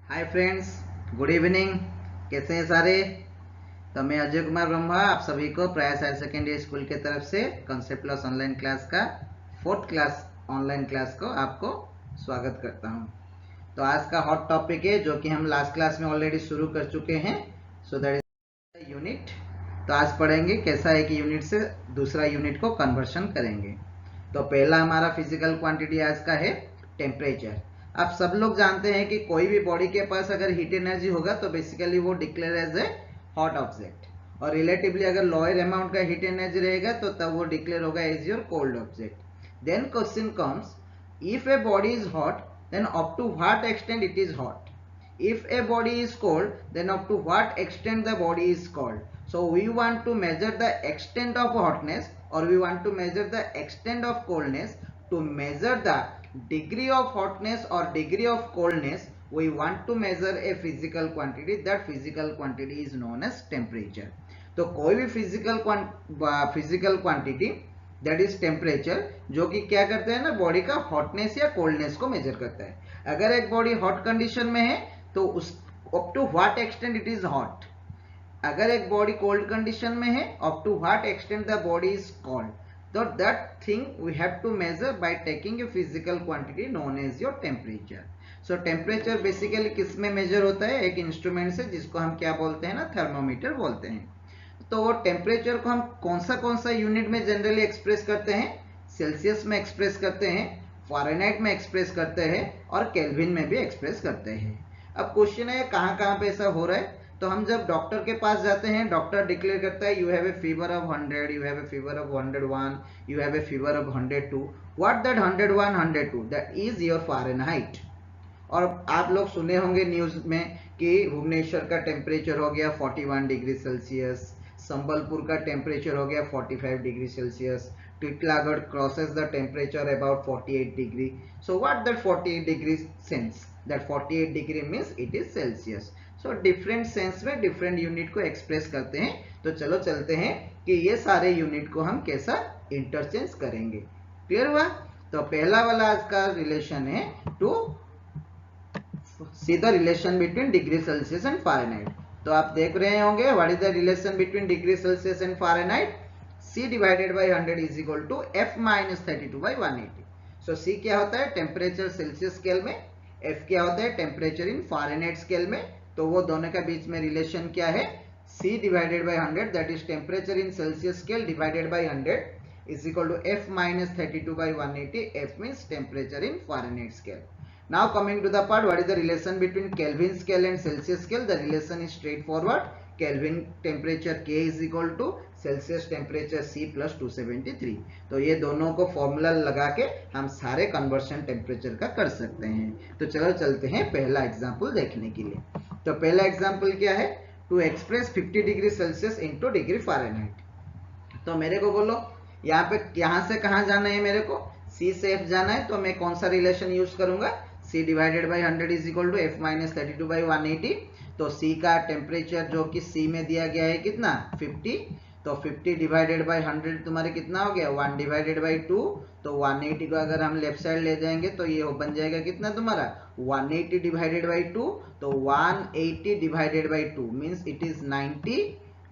Hi friends, good evening. कैसे हैं सारे? तो मैं अजय कुमार ब्रह्मा आप सभी को प्रयास हायर सेकेंडरी स्कूल की तरफ से कॉन्सेप्ट प्लस ऑनलाइन क्लास का 4th क्लास ऑनलाइन क्लास को आपको स्वागत करता हूं। तो आज का हॉट टॉपिक है जो कि हम लास्ट क्लास में ऑलरेडी शुरू कर चुके हैं। So that is unit. तो आज पढ़ेंगे कैसा है कि यूनिट से दूसरा यूनिट को कन्वर्शन करेंगे। तो पहला हमारा फिजिकल क्वांटिटी आज का है टेम्परेचर। आप सब लोग जानते हैं कि कोई भी बॉडी के पास अगर हीट एनर्जी होगा तो बेसिकली वो declare as a hot object, और रिलेटिवली अगर लोअर अमाउंट का हीट एनर्जी रहेगा तो तब वो डिक्लेयर होगा as your cold object. Then question comes, if a body is hot then up to what extent it is hot, if a body is cold then up to what extent the body is cold. So we want to measure the extent of hotness or we want to measure the extent of coldness. To measure the degree of hotness or degree of coldness we want to measure a physical quantity. That physical quantity is known as temperature. तो कोई भी physical quantity that is temperature जो कि क्या करता है ना, body का हॉटनेस या कोल्डनेस को मेजर करता है। अगर एक बॉडी हॉट कंडीशन में है तो उस up to what extent it is hot, अगर एक बॉडी कोल्ड कंडीशन में है up to what extent the body is cold, तो that thing we have to measure by taking a physical quantity known as your temperature. So temperature basically किस में major होता है? एक इंस्ट्रूमेंट से जिसको हम क्या बोलते हैं ना, थर्मोमीटर बोलते हैं। तो वो टेम्परेचर को हम कौन सा यूनिट में जनरली एक्सप्रेस करते हैं? सेल्सियस में एक्सप्रेस करते हैं, फ़ारेनहाइट में एक्सप्रेस करते हैं और केल्विन में भी एक्सप्रेस करते हैं। अब क्वेश्चन है कहाँ कहाँ पे ऐसा हो रहा है? तो हम जब डॉक्टर के पास जाते हैं, डॉक्टर डिक्लेयर करता है you have a fever of 100, you have a fever of 101, you have a fever of 102। What that 101 102 that is your Fahrenheit. और आप लोग सुने होंगे न्यूज में कि भुवनेश्वर का टेम्परेचर हो गया 41 डिग्री सेल्सियस, संबलपुर का टेम्परेचर हो गया 45 degree Celsius, Titlagarh crosses the temperature about 48 degree. So what that 48 degree sense? That 48 degree means it is Celsius. So different sense में डिफरेंट यूनिट को एक्सप्रेस करते हैं। तो चलो चलते हैं कि ये सारे यूनिट को हम कैसा इंटरचेंज करेंगे। क्लियर हुआ? तो पहला वाला आज का रिलेशन है to see the relation between degree Celsius and Fahrenheit. तो आप देख रहे होंगे what is the relation between degree Celsius and Fahrenheit? C divided by 100 is equal to F minus 32 by 180। So C क्या होता है? टेम्परेचर सेल्सियस स्केल में। F क्या होता है? टेम्परेचर इन फ़ारेनहाइट स्केल में। तो वो दोनों का बीच में रिलेशन क्या है? C divided by 100 that is temperature in Celsius scale divided by 100 is equal to F minus 32 by 180. F means temperature in Fahrenheit scale. Now coming to the part, what is the relation between Kelvin scale and Celsius scale? The relation is straightforward. Kelvin temperature K is equal to Celsius temperature C plus 273. तो ये दोनों को formula लगा के हम सारे conversion temperature का कर सकते हैं। तो चलो चलते हैं पहला एग्जाम्पल देखने के लिए। तो पहला एग्जाम्पल क्या है? To express 50 degree Celsius into degree Fahrenheit. तो मेरे को बोलो यहाँ पे यहाँ से कहाँ जाना है? मेरे को C से F जाना है। तो मैं कौन सा रिलेशन यूज करूंगा? C divided by 100 is equal to F minus 32 by 180। तो C का टेम्परेचर जो कि C में दिया गया है कितना? 50। तो 50 डिवाइडेड बाई 100 तुम्हारे कितना हो गया? 1 डिवाइडेड बाई 2। तो 180 को अगर हम लेफ्ट साइड ले जाएंगे तो ये बन जाएगा कितना तुम्हारा? 180 डिवाइडेड बाई 2। तो 180 divided by 2 means it is 90,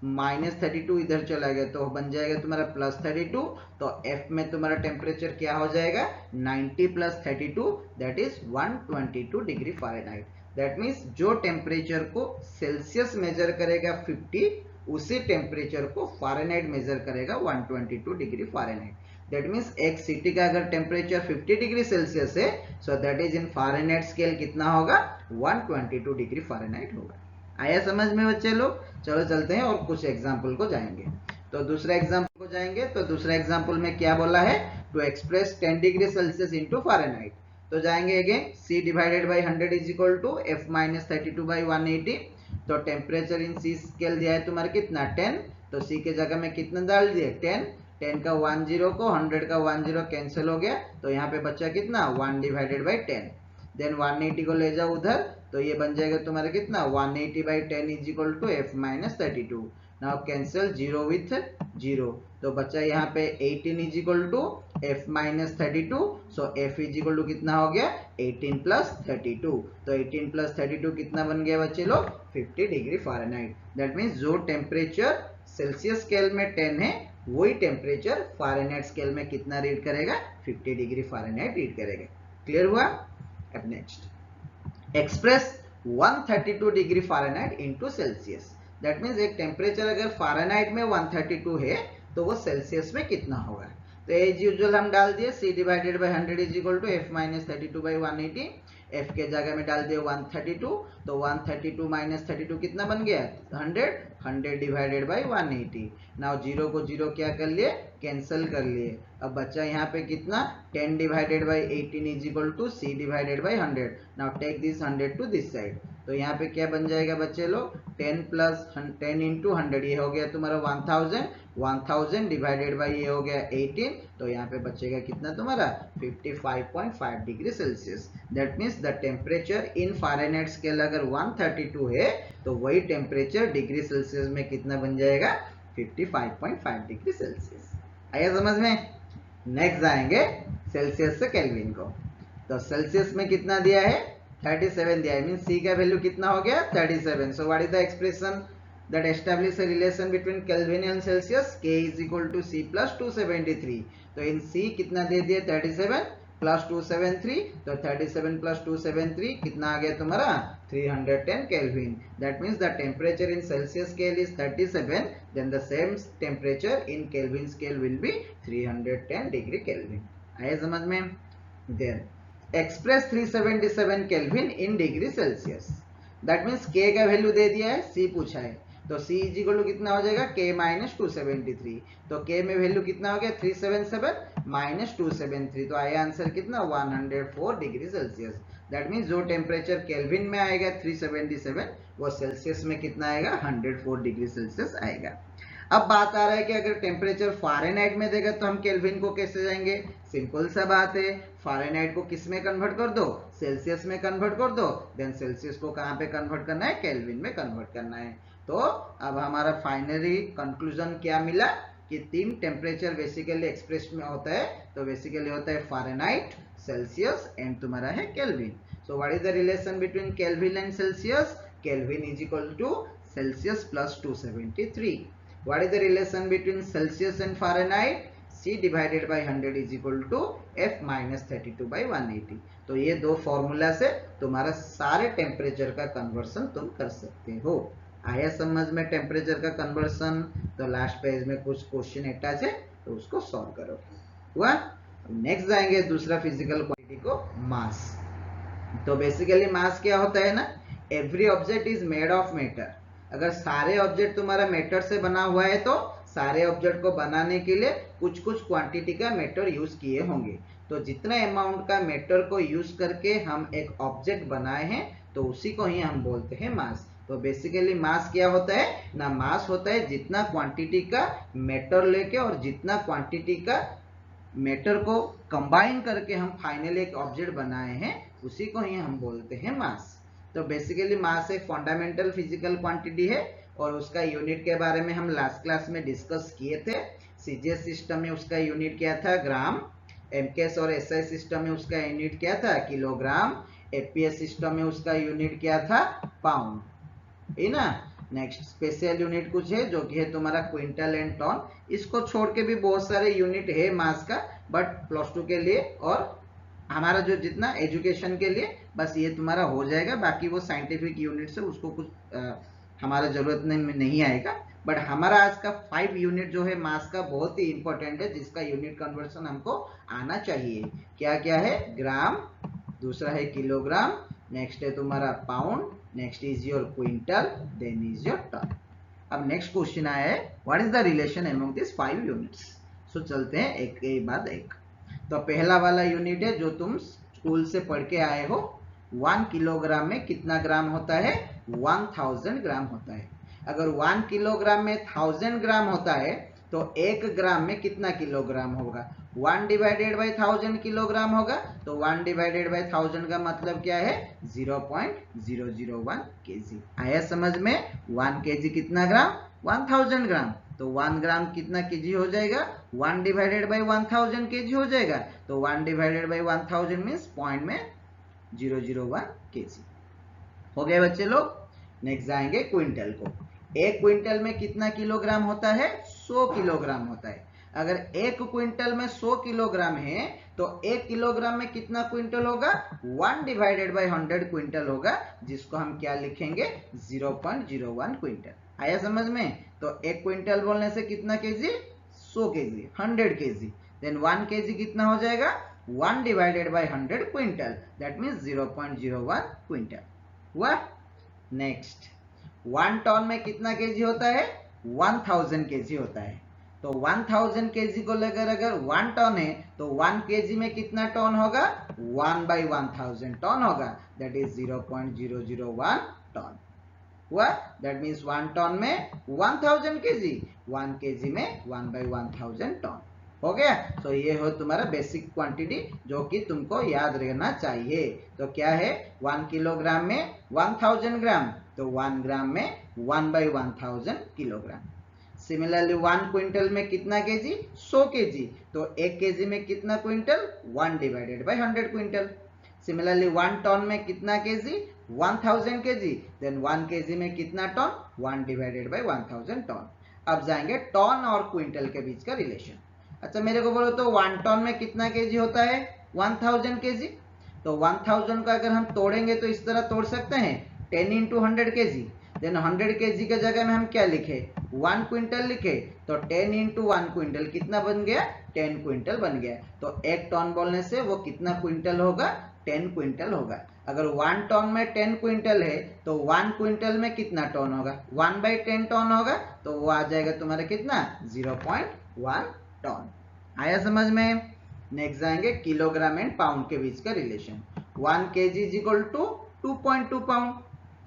minus 32 इधर चला गया तो बन जाएगा तुम्हारा प्लस 32। तो F में तुम्हारा टेम्परेचर क्या हो जाएगा? 90 plus 32 that is 122 degree Fahrenheit. That means जो टेम्परेचर को सेल्सियस मेजर करेगा 50, उसी टेम्परेचर को फ़ारेनहाइट मेजर करेगा 122 डिग्री फ़ारेनहाइट। दैट मीन्स एक सिटी का अगर टेम्परेचर 50 डिग्री सेल्सियस है so that is in Fahrenheit scale कितना होगा? 122 डिग्री फ़ारेनहाइट होगा। आया समझ में बच्चे लोग? चलो चलते हैं और कुछ एग्जाम्पल को जाएंगे। तो दूसरा एग्जाम्पल को जाएंगे। तो दूसरा एग्जाम्पल में क्या बोला है? To express 10 degree Celsius into Fahrenheit. तो जाएंगे again C divided by 100 is equal to F minus 32 by 180। तो टेम्परेचर इन C स्केल दिया है तुम्हारा कितना? 10। तो C के जगह में कितना डाल दिए? 10। 10 का 10 को 100 का 10 कैंसिल हो गया। तो यहाँ पे बच्चा कितना? 1 डिवाइडेड बाई 10। देन 180 को ले जाओ उधर तो ये बन जाएगा तुम्हारा कितना? 180 by 10 is equal to F minus 32। Now cancel 0 with 0। तो बच्चा यहाँ पे 18 is equal to f minus 32, so f is equal to कितना हो गया 18 प्लस 32, तो 18 प्लस 32 कितना बन गया बच्चे लोग 50 डिग्री फ़ारेनहाइट। दैट मीन्स जो टेम्परेचर सेल्सियस स्केल में 10 है वही टेम्परेचर फ़ारेनहाइट स्केल में कितना रीड करेगा 50 डिग्री फ़ारेनहाइट रीड करेगा। क्लियर हुआ? अब next express 132 degree Fahrenheit into Celsius. That means एक टेम्परेचर अगर फ़ारेनहाइट में 132 है तो वो सेल्सियस में कितना होगा। तो एज यूजुअल हम डाल दिए c divided by 100 is equal to f minus 32 by 180। f के जगह में डाल दिए 132, तो 132 माइनस 32 कितना बन गया 100, 100 डिवाइडेड बाई 180। नाउ जीरो को जीरो क्या कर लिए कैंसिल कर लिए। अब बच्चा यहाँ पे कितना 10 divided by 18 is equal to c divided by 100। Now take this 100 to this side, तो यहाँ पे क्या बन जाएगा बच्चे लोग 10 प्लस 10 इंटू 100, ये हो गया तुम्हारा 1000, 1000 डिवाइडेड बाई ये हो गया 18, तो यहाँ पे बचेगा कितना तुम्हारा 55.5 degree Celsius. That means the temperature in Fahrenheit scale अगर 132 है तो वही टेम्परेचर डिग्री सेल्सियस में कितना बन जाएगा 55.5 डिग्री सेल्सियस। आया समझ में? नेक्स्ट आएंगे सेल्सियस से केल्विन को। तो सेल्सियस में कितना दिया है 37 दिया है, मीन c का वैल्यू कितना हो गया 37। सो what is the expression that establish a relation between Kelvin and Celsius? K is equal to C plus 273। तो इन C कितना दे दिए 37 प्लस 273, तो 37 प्लस 273 कितना आ गया तुम्हारा 310 Kelvin. That means the temperature in Celsius scale is 37, then the same temperature in Kelvin scale will be 310 degree Kelvin. आया समझ में? Then express 377 Kelvin in degree Celsius. That means K का value दे दिया है, C पूछा है, तो C इज इक्वल टू कितना हो जाएगा K माइनस 273। तो K में वैल्यू कितना हो गया 377 माइनस 273, तो आया आंसर कितना 104 डिग्री सेल्सियस। दैट मीन्स जो टेम्परेचर केल्विन में आएगा 377, वो सेल्सियस में कितना आएगा 104 डिग्री सेल्सियस आएगा। अब बात आ रहा है कि अगर टेम्परेचर फ़ारेनहाइट में देगा तो हम केल्विन को कैसे जाएंगे। सिंपल सा बात है, फ़ारेनहाइट को किस में कन्वर्ट कर दो सेल्सियस में कन्वर्ट कर दो, देन सेल्सियस को कहाँ पे कन्वर्ट करना है केल्विन में कन्वर्ट करना है। तो अब हमारा फाइनली कंक्लूजन क्या मिला कि तीन टेम्परेचर बेसिकली एक्सप्रेस में होता है, तो बेसिकली होता है फ़ारेनहाइट, सेल्सियस एंड तुम्हारा है Kelvin. So what is the relation between Kelvin and Celsius? Kelvin is equal to Celsius plus 273। What is the relation between Celsius and Fahrenheit? C divided by 100 is equal to F minus 32 by 180। तो ये दो formula से तुम्हारा सारे temperature का conversion तुम कर सकते हो। आया समझ में टेम्परेचर का कन्वर्सन? तो लास्ट पेज में कुछ क्वेश्चन अटैच है, तो उसको सॉल्व करो। हुआ? नेक्स्ट जाएंगे दूसरा फिजिकल क्वांटिटी को, मास। तो बेसिकली मास क्या होता है ना, every object is made of matter. अगर सारे ऑब्जेक्ट तुम्हारा मैटर से बना हुआ है तो सारे ऑब्जेक्ट को बनाने के लिए कुछ कुछ क्वांटिटी का मैटर यूज किए होंगे। तो जितना अमाउंट का मैटर को यूज करके हम एक ऑब्जेक्ट बनाए हैं तो उसी को ही हम बोलते हैं मास। तो बेसिकली मास क्या होता है ना, मास होता है जितना क्वांटिटी का मैटर लेके और जितना क्वांटिटी का मैटर को कंबाइन करके हम फाइनली एक ऑब्जेक्ट बनाए हैं उसी को ही हम बोलते हैं मास। तो बेसिकली मास एक फंडामेंटल फिजिकल क्वांटिटी है और उसका यूनिट के बारे में हम लास्ट क्लास में डिस्कस किए थे। सीजीएस सिस्टम में उसका यूनिट क्या था ग्राम, एमकेएस और एसआई सिस्टम में उसका यूनिट क्या था किलोग्राम, एपीएस सिस्टम में उसका यूनिट क्या था पाउंड, है ना। नेक्स्ट स्पेशल यूनिट कुछ है जो कि है तुम्हारा क्विंटल एंड टन। इसको छोड़ के भी बहुत सारे यूनिट है मास का, बट प्लस 2 के लिए और हमारा जो जितना एजुकेशन के लिए बस ये तुम्हारा हो जाएगा। बाकी वो साइंटिफिक यूनिट से उसको कुछ हमारा जरूरत नहीं आएगा। बट हमारा आज का 5 यूनिट जो है मास का बहुत ही इंपॉर्टेंट है, जिसका यूनिट कन्वर्सन हमको आना चाहिए। क्या क्या है, ग्राम, दूसरा है किलोग्राम, नेक्स्ट है तुम्हारा pound, next is your quintal, then is your ton. अब नेक्स्ट क्वेश्चन आया है what is the relation among this 5 units. So चलते हैं एक बाद एक। तो पहला वाला यूनिट है जो तुम स्कूल से पढ़ के आए हो, 1 किलोग्राम में कितना ग्राम होता है 1000 ग्राम होता है। अगर 1 किलोग्राम में 1000 ग्राम होता है तो 1 ग्राम में कितना किलोग्राम होगा, 1 डिवाइडेड बाई 1000 किलोग्राम होगा। तो 1 डिवाइडेड बाई 1000 का मतलब क्या है 0.001 केजी। आया समझ में, 1 केजी कितना ग्राम 1000 ग्राम। तो 1 ग्राम कितना केजी हो जाएगा, 1 डिवाइडेड बाई 1000 केजी हो जाएगा। तो 1 डिवाइडेड बाई 1000 मीन्स पॉइंट में 001 केजी। हो गए बच्चे लोग। नेक्स्ट जाएंगे क्विंटल को। एक क्विंटल में कितना किलोग्राम होता है, 100 किलोग्राम होता है। अगर एक क्विंटल में 100 किलोग्राम है तो एक किलोग्राम में कितना क्विंटल होगा, 1 डिवाइडेड बाई 100 क्विंटल होगा, जिसको हम क्या लिखेंगे, 0.01 क्विंटल। आया समझ में। तो एक क्विंटल बोलने से कितना KG, 100 KG, 100 KG. Then 1 KG कितना हो जाएगा, 1 divided by 100 quintal, that means 0.01 quintal हुआ। नेक्स्ट 1 टन में कितना केजी होता है, 1000 केजी होता है। तो 1000 केजी को लेकर अगर 1 टन है तो 1 केजी में कितना टन होगा, 1 बाई 1000 टन होगा, दैट इज 0.001 टन हुआ। दैट मीन्स 1 टन में 1000 केजी, 1 केजी में 1 बाई 1000 टन हो गया। तो ये हो तुम्हारा बेसिक क्वांटिटी जो कि तुमको याद रहना चाहिए। तो क्या है, 1 किलोग्राम में 1000 ग्राम, तो 1 ग्राम में 1 बाई 1000 किलोग्राम। सिमिलरली 1 क्विंटल में कितना केजी, 100 केजी, तो 1 केजी में कितना quintal, 1 divided by 100 quintal. Similarly 1 ton में कितना केजी, 1000 केजी, देन 1 केजी में कितना टन, 1 डिवाइडेड बाई 1000 टन। अब जाएंगे टन और क्विंटल के बीच का रिलेशन। अच्छा मेरे को बोलो तो 1 टन में कितना केजी होता है, 1000 केजी। तो 1000 को अगर हम तोड़ेंगे तो इस तरह तोड़ सकते हैं, 10 इंटू 100 केजी। देन 100 केजी के जगह में हम क्या लिखे, 1 क्विंटल लिखे। तो 10 इंटू 1 क्विंटल कितना बन गया, 10 क्विंटल बन गया। तो 1 टन बोलने से वो कितना क्विंटल होगा, 10 क्विंटल होगा। अगर 1 टन में 10 क्विंटल है तो 1 क्विंटल में कितना टन होगा, 1 बाई 10 टन होगा। तो वो आ जाएगा तुम्हारा कितना, 0.1 टन। आया समझ में। नेक्स्ट जाएंगे किलोग्राम एंड पाउंड के बीच का relation. 1 KG is equal to 2.2 pound.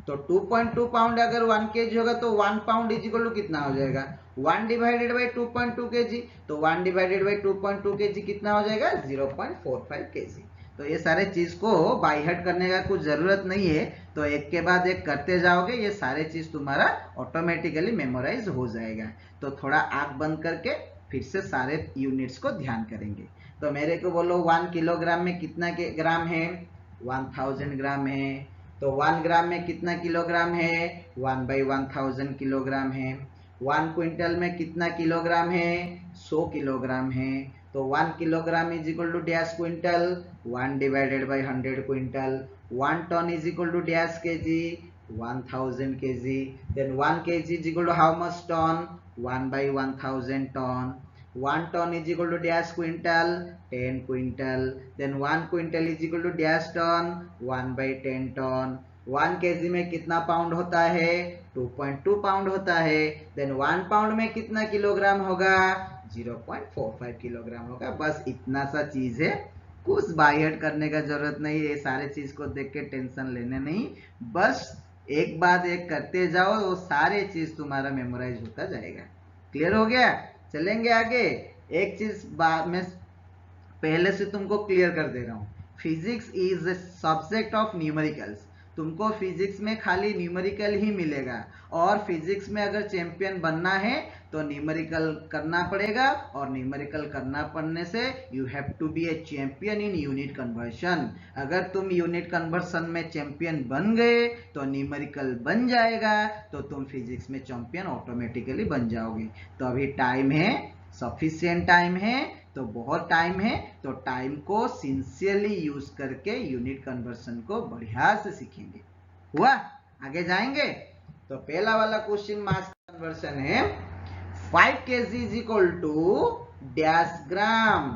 तो 2.2 पाउंड अगर 1 केजी होगा तो 1 पाउंड इज इक्वल टू कितना हो जाएगा, 1 डिवाइडेड बाई 2.2 केजी। तो 1 डिवाइडेड बाई 2.2 केजी कितना हो जाएगा, 0.45 केजी। तो ये सारे चीज को बाई हार्ट करने का कुछ जरूरत नहीं है। तो एक के बाद एक करते जाओगे, ये सारे चीज तुम्हारा ऑटोमेटिकली मेमोराइज हो जाएगा। तो थोड़ा आंख बंद करके फिर से सारे यूनिट्स को ध्यान करेंगे। तो मेरे को बोलो 1 किलोग्राम में कितना ग्राम है, 1000 ग्राम है। तो 1 ग्राम में कितना किलोग्राम है, 1 बाई 1000 किलोग्राम है। 1 क्विंटल में कितना किलोग्राम है, 100 किलोग्राम है। तो 1 kilogram is equal to dash quintal, 1 divided by 100 quintal. 1 ton is equal to dash KG, 1000 KG. Then 1 KG is equal to how much ton, 1 by 1000 ton. 1 ton is equal to dash quintal, 10 quintal. Then 1 quintal is equal to dash ton, 1 by 10 ton. 1 kg में कितना pound होता है, 2.2 pound होता है। Then 1 pound में कितना kilogram होगा, 0.45 kilogram होगा। बस इतना सा चीज है, कुछ बाई हार्ट करने का जरूरत नहीं है। ये सारे चीज को देख के टेंशन लेने नहीं, बस एक बाद एक करते जाओ, वो सारे चीज तुम्हारा मेमोराइज होता जाएगा। क्लियर हो गया। चलेंगे आगे। एक चीज मैं पहले से तुमको क्लियर कर दे रहा हूं, physics is a subject of numericals. तुमको फिजिक्स में खाली न्यूमेरिकल ही मिलेगा, और फिजिक्स में अगर चैंपियन बनना है तो न्यूमेरिकल करना पड़ेगा, और न्यूमेरिकल करना पड़ने से you have to be a champion in unit conversion. अगर तुम यूनिट कन्वर्शन में चैंपियन बन गए तो न्यूमेरिकल बन जाएगा, तो तुम फिजिक्स में चैंपियन ऑटोमेटिकली बन जाओगे। तो अभी टाइम है, सफिशिएंट टाइम है, तो बहुत टाइम है। तो टाइम को सिंसियरली यूज करके यूनिट कन्वर्शन को बढ़िया से सीखेंगे। हुआ, आगे जाएंगे। तो पहला वाला क्वेश्चन मास कन्वर्शन है, 5 kg is equal to dash gram.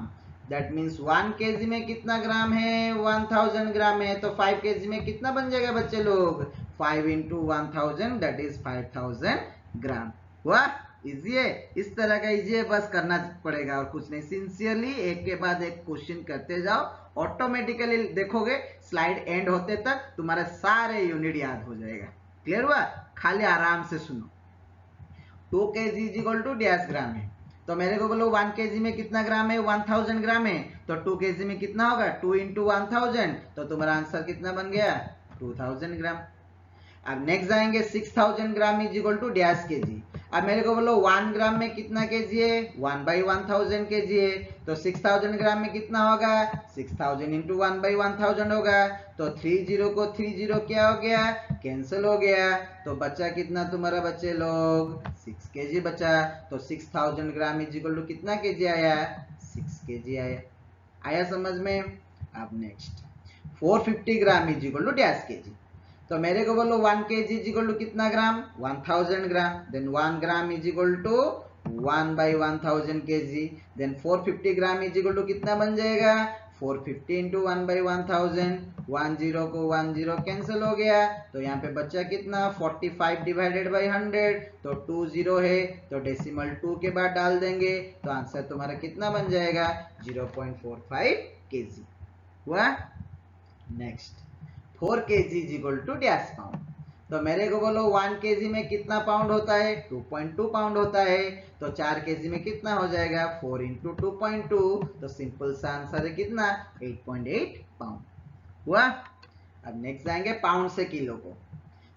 That means 1 kg में कितना ग्राम है, 1000 ग्राम है। तो 5 kg में कितना बन जाएगा बच्चे लोग, 5 इंटू 1000 दैट इज 5000 ग्राम। हुआ, इजी है। इस तरह का इजी है, बस करना पड़ेगा और कुछ नहीं। सिंसियरली एक के बाद एक क्वेश्चन करते जाओ, ऑटोमेटिकली देखोगे स्लाइड एंड होते तक तुम्हारे सारे यूनिट याद हो जाएगा। क्लियर हुआ, खाली आराम से सुनो। 2 kg is equal to dash gram है। तो मेरे को बोलो 1 kg में कितना ग्राम है, 1000 ग्राम है। तो 2 kg में कितना होगा, 2 इंटू 1000। तो तुम्हारा आंसर कितना बन गया, 2000 ग्राम। अब नेक्स्ट आएंगे 6000 gram is equal to dash KG. अब मेरे को बोलो 1 ग्राम में कितना केजी है, 1/1000 केजी है, तो 6000 ग्राम में कितना होगा, 6000 इंटू 1/1000 होगा। तो 30 को 30 क्या हो गया, कैंसिल हो गया, तो बचा कितना तुम्हारा बच्चे लोग, 6 केजी बचा। तो 6000 ग्राम इज इक्वल टू कितना केजी आया, 6 केजी आया। आया समझ में। अब next 450 gram is equal to dash KG. तो मेरे को बोलो 1 केजी इज इक्वल टू कितना gram, 1000 gram. Then 1 gram is equal to 1/1000 KG. Then 450 gram is equal to कितना बन जाएगा, 450 इंटू 1/1000। 10 को 10 कैंसिल हो गया, तो यहाँ पे बच्चा कितना 45 डिवाइडेड बाई 100। तो 20 है, तो डेसिमल 2 के बाद डाल देंगे, तो आंसर तुम्हारा कितना बन जाएगा, 0.45 केजी हुआ। Next 4 KG is equal to dash pound. तो मेरे को बोलो 1 केजी में कितना पाउंड होता है, 2.2 पाउंड होता है। तो 4 केजी में कितना हो जाएगा, 4 इंटू 2.2। तो सिंपल सा आंसर है कितना, 8.8 पाउंड हुआ। अब नेक्स्ट जाएंगे पाउंड से किलो को।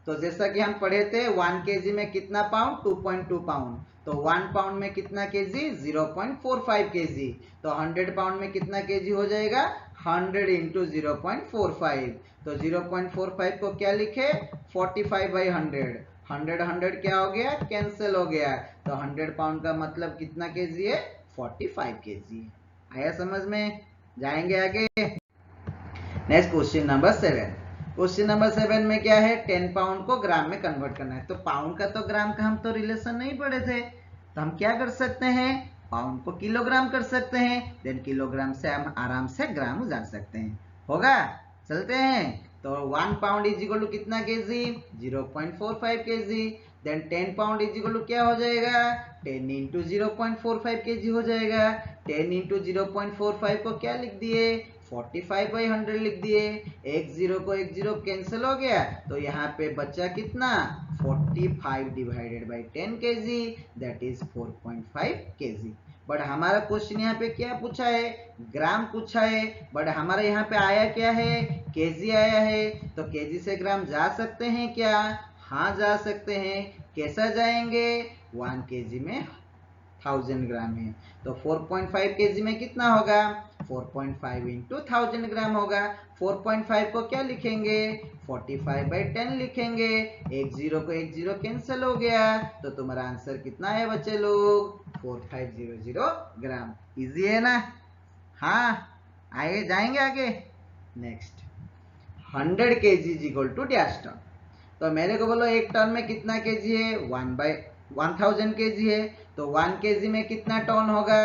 तो जैसा कि हम पढ़े थे 1 केजी में कितना पाउंड, 2.2 पाउंड। तो 1 पाउंड में कितना केजी, 0.45 केजी। तो 100 पाउंड में कितना केजी हो जाएगा, 100 इंटू 0.45। तो 0.45 को क्या लिखे, 45/100। 100 क्या हो गया, कैंसिल हो गया। तो 100 पाउंड का मतलब कितना केजी है, 45 केजी। आया समझ में। जाएंगे आगे। Next question number 7। Question number 7 में क्या है, 10 पाउंड को ग्राम में कन्वर्ट करना है। तो पाउंड का तो ग्राम का हम तो रिलेशन नहीं पढ़े थे, तो हम क्या कर सकते हैं, पाउंड को किलोग्राम कर सकते हैं। देन किलोग्राम से हम आराम से ग्राम जान सकते हैं, होगा। चलते हैं। तो 1 पाउंड इज इक्वल टू कितना KG, 0.45 KG. Then 10 pound is equal to क्या हो जाएगा, 10 इंटू 0.45 केजी हो जाएगा। 10 इंटू 0.45 को क्या लिख दिए, 45/100 लिख दिए। 10 को 10 कैंसिल हो गया, तो यहाँ पे बचा कितना, 45 divided by 10 KG, that is 4.5 KG. But हमारा क्वेश्चन यहाँ पे क्या पूछा है, ग्राम पूछा है। बट हमारा यहाँ पे आया क्या है, केजी आया है। तो केजी से ग्राम जा सकते हैं क्या, हाँ जा सकते हैं। कैसा जाएंगे, 1 केजी में 1000 ग्राम है, तो 4.5 केजी में कितना होगा, 4.5 इंटू 1000 ग्राम होगा। 4.5 को क्या लिखेंगे, 45/10 लिखेंगे। 10 को 10 कैंसिल हो गया, तो तुम्हारा आंसर कितना है बच्चे लोग, 4500 ग्राम। इजी है ना। हाँ आगे जाएंगे आगे। Next 100 KG is equal to dash ton. तो मेरे को बोलो एक टन में कितना केजी है, 1/1000 केजी है। तो 1 केजी में कितना टन होगा,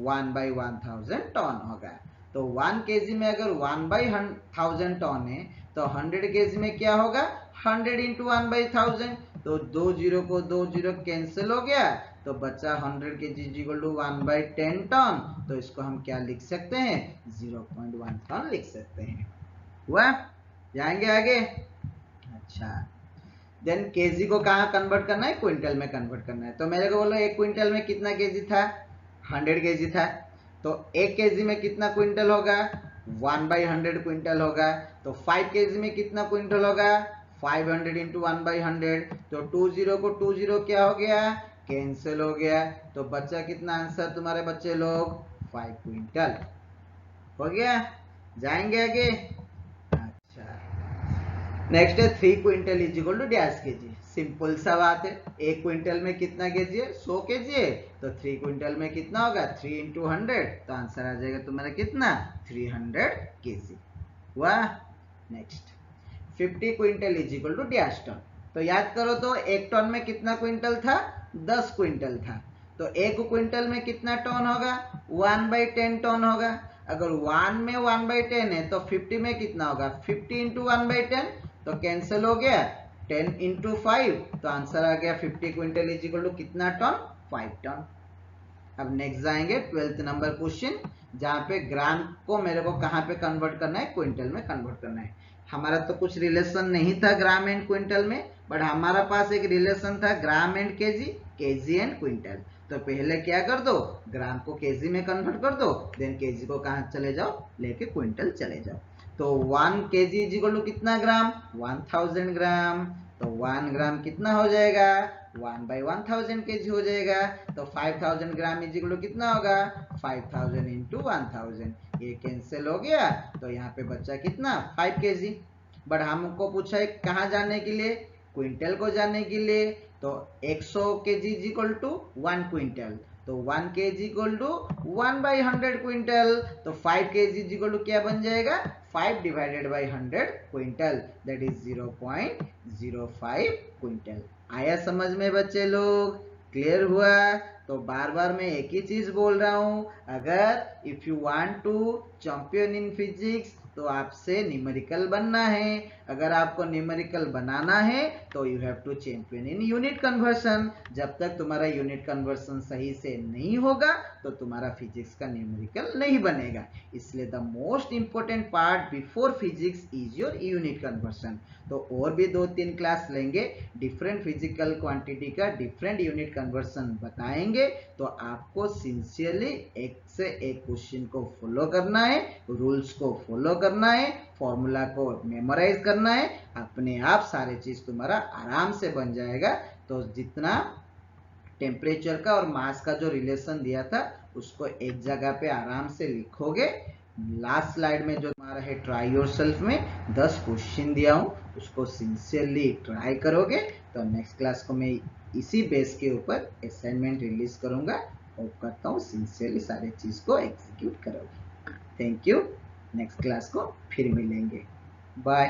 1/1000 टन होगा। तो 1 केजी में अगर 1/1000 टन है, तो 100 केजी में क्या होगा, 100 इंटू 1/1000। तो 20 को 20 कैंसिल हो गया, तो बचा 100 केजी इक्वल टू 1/10 टन। तो इसको हम क्या लिख सकते हैं, 0.1 टन लिख सकते हैं। हुआ। जाएंगे आगे। अच्छा देन केजी को कहाँ कन्वर्ट करना है, क्विंटल में कन्वर्ट करना है। तो मेरे को बोलो एक क्विंटल में कितना केजी था, 100 केजी था। तो एक केजी में कितना क्विंटल होगा, 1/100 क्विंटल होगा। तो 5 केजी में कितना क्विंटल होगा, 500 इंटू 1/100। तो 20 को 20 क्या हो गया, कैंसिल हो गया। तो बच्चा कितना आंसर तुम्हारे बच्चे लोग, 5 क्विंटल हो गया। जाएंगे आगे। नेक्स्ट है 3 quintal is equal to dash KG. Simple सा बात है, एक क्विंटल में कितना केजी है, 100 केजी है। तो 3 क्विंटल में कितना होगा, 3 इंटू 100। तो आंसर आ जाएगा तुम्हारा कितना, 300 केजी हुआ। Next 50 quintal is equal to dash ton. तो याद करो तो एक टन में कितना क्विंटल था, 10 क्विंटल था। तो एक क्विंटल में कितना टन होगा, 1/10 टन होगा। अगर 1 में 1/10 है, तो 50 में कितना होगा, 50 इंटू 1/10। तो कैंसिल हो गया, 10 इंटू 5। तो आंसर आ गया 50 क्विंटल इज इक्वल टू कितना टन, 5 टन। अब नेक्स्ट जाएंगे 12th नंबर क्वेश्चन, जहां पे ग्राम को मेरे को कहां पे कन्वर्ट करना है, क्विंटल में कन्वर्ट करना है। हमारा तो कुछ रिलेशन नहीं था ग्राम एंड क्विंटल में, बट हमारा पास एक रिलेशन था gram and KG, KG and quintal. तो पहले क्या कर दो, ग्राम को केजी में कन्वर्ट कर दो, देन केजी को कहां चले जाओ, लेके क्विंटल चले जाओ। तो 1 केजी इज इक्वल टू कितना ग्राम, 1000 ग्राम। तो 1 ग्राम कितना हो जाएगा, 1/1000 kg हो जाएगा। तो 5000 ग्राम इज इक्वल टू कितना होगा, 5000 इंटू 1000। ये कैंसिल हो गया, तो यहाँ पे बचा कितना, 5 kg। बट हमको पूछा है कहाँ जानने के लिए, क्विंटल को जानने के लिए। तो 100 kg is equal to 1 quintal. तो 1 kg इक्वल टू 1/100 क्विंटल। तो 5 kg इज इक्वल टू क्या बन जाएगा, 5 divided by 100 quintal, that is 0.05 quintal. आया समझ में बच्चे लोग, क्लियर हुआ? तो बार बार मैं एक ही चीज बोल रहा हूं, अगर if you want to champion in physics तो आपसे न्यूमेरिकल बनना है। अगर आपको न्यूमेरिकल बनाना है तो you have to champion in unit conversion. जब तक तुम्हारा यूनिट कन्वर्शन सही से नहीं होगा तो तुम्हारा फिजिक्स का न्यूमेरिकल नहीं बनेगा। इसलिए the most important part before physics is your unit conversion. तो और भी 2-3 क्लास लेंगे, डिफरेंट फिजिकल क्वांटिटी का डिफरेंट यूनिट कन्वर्शन बताएंगे। तो आपको सिंसियरली एक से एक क्वेश्चन को फॉलो करना है, रूल्स को फॉलो करना है, फॉर्मूला को मेमोराइज करना है। अपने आप सारे चीज तुम्हारा आराम से बन जाएगा। तो जितना टेम्परेचर का और मास का जो रिलेशन दिया था उसको एक जगह पे आराम से लिखोगे। लास्ट स्लाइड में जो तुम्हारा है ट्राई योरसेल्फ में 10 क्वेश्चन दिया हूं, उसको सिंसियरली ट्राई करोगे तो नेक्स्ट क्लास को मैं इसी बेस के ऊपर असाइनमेंट रिलीज करूंगा। होप करता हूँ सिंसियरली सारे चीज को एग्जीक्यूट करोगे। थैंक यू, नेक्स्ट क्लास को फिर मिलेंगे, बाय।